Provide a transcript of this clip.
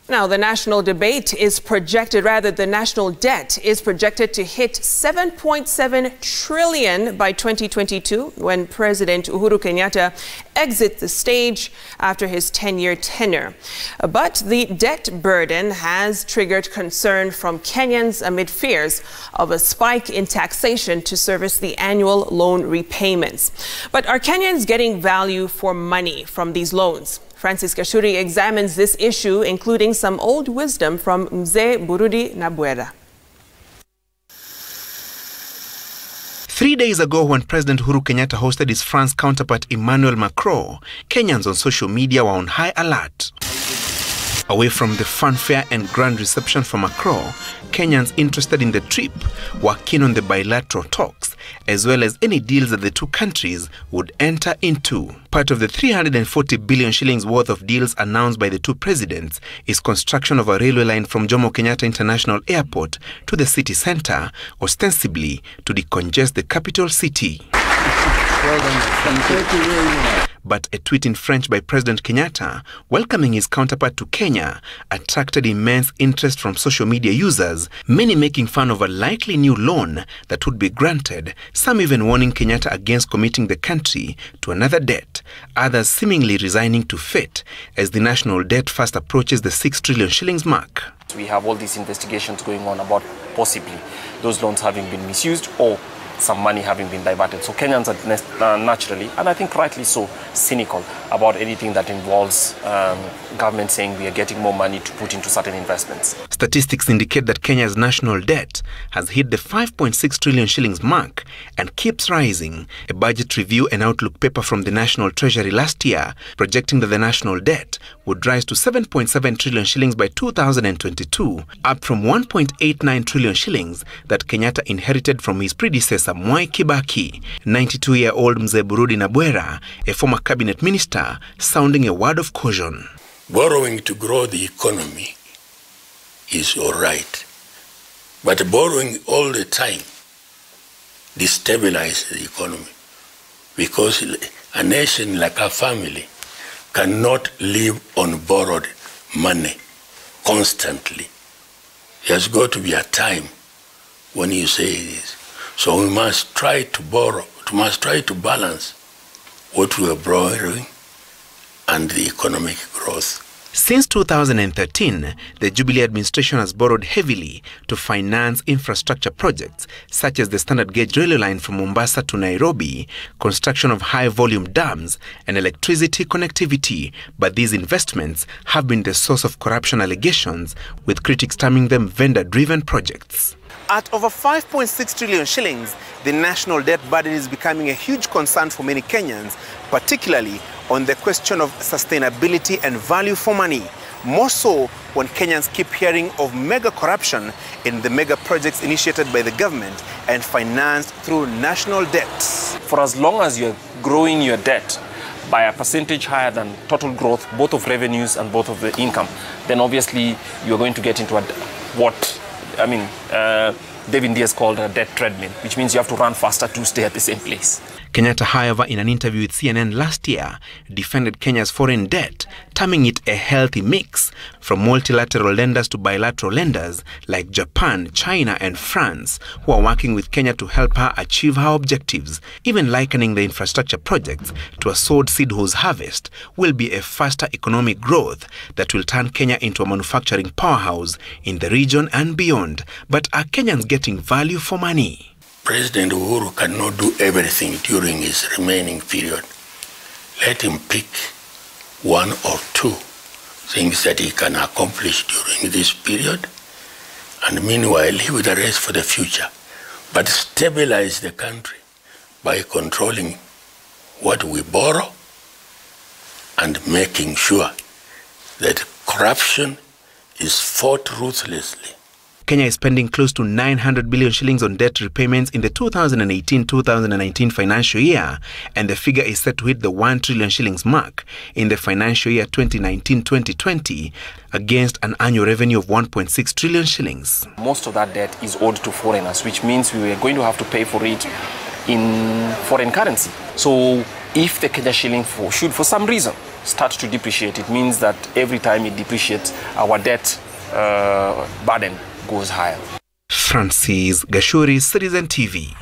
Now, the national debt is projected to hit 7.7 trillion by 2022 when President Uhuru Kenyatta exits the stage after his 10-year tenure. But the debt burden has triggered concern from Kenyans amid fears of a spike in taxation to service the annual loan repayments. But are Kenyans getting value for money from these loans? Francis Kashuri examines this issue, including some old wisdom from Mzee Burudi Nabwera. 3 days ago, when President Uhuru Kenyatta hosted his France counterpart Emmanuel Macron, Kenyans on social media were on high alert. Away from the fanfare and grand reception for Macron, Kenyans interested in the trip were keen on the bilateral talks, as well as any deals that the two countries would enter into. Part of the 340 billion shillings worth of deals announced by the two presidents is construction of a railway line from Jomo Kenyatta International Airport to the city centre, ostensibly to decongest the capital city. But a tweet in French by President Kenyatta welcoming his counterpart to Kenya attracted immense interest from social media users, many making fun of a likely new loan that would be granted, some even warning Kenyatta against committing the country to another debt, others seemingly resigning to fate as the national debt fast approaches the 6 trillion shillings mark. We have all these investigations going on about possibly those loans having been misused or some money having been diverted. So Kenyans are naturally, and I think rightly so, cynical about anything that involves government saying we are getting more money to put into certain investments. Statistics indicate that Kenya's national debt has hit the 5.6 trillion shillings mark and keeps rising. A budget review and outlook paper from the National Treasury last year projecting that the national debt would rise to 7.7 trillion shillings by 2022, up from 1.89 trillion shillings that Kenyatta inherited from his predecessor Mwai Kibaki. 92-year-old Mzee Burudi Nabwera, a former cabinet minister, sounding a word of caution. Borrowing to grow the economy is all right, but borrowing all the time destabilizes the economy, because a nation like a family cannot live on borrowed money constantly. There's got to be a time when you say this. So we must try to borrow, we must try to balance what we are borrowing and the economic growth. Since 2013, the Jubilee administration has borrowed heavily to finance infrastructure projects such as the standard gauge railway line from Mombasa to Nairobi, construction of high-volume dams, and electricity connectivity. But these investments have been the source of corruption allegations, with critics terming them vendor-driven projects. At over 5.6 trillion shillings, the national debt burden is becoming a huge concern for many Kenyans, particularly on the question of sustainability and value for money. More so when Kenyans keep hearing of mega corruption in the mega projects initiated by the government and financed through national debts. For as long as you're growing your debt by a percentage higher than total growth, both of revenues and both of the income, then obviously you're going to get into David Diaz called a debt treadmill, which means you have to run faster to stay at the same place. Kenyatta, however, in an interview with CNN last year, defended Kenya's foreign debt, terming it a healthy mix from multilateral lenders to bilateral lenders like Japan, China and France, who are working with Kenya to help her achieve her objectives, even likening the infrastructure projects to a sowed seed whose harvest will be a faster economic growth that will turn Kenya into a manufacturing powerhouse in the region and beyond. But are Kenyans getting value for money? President Uhuru cannot do everything during his remaining period. Let him pick one or two things that he can accomplish during this period, and meanwhile leave the rest for the future. But stabilize the country by controlling what we borrow and making sure that corruption is fought ruthlessly. Kenya is spending close to 900 billion shillings on debt repayments in the 2018-2019 financial year, and the figure is set to hit the 1 trillion shillings mark in the financial year 2019-2020, against an annual revenue of 1.6 trillion shillings. Most of that debt is owed to foreigners, which means we are going to have to pay for it in foreign currency. So if the Kenya shilling should, for some reason, start to depreciate, it means that every time it depreciates, our debt burden goes higher. Francis Gashuri, Citizen TV.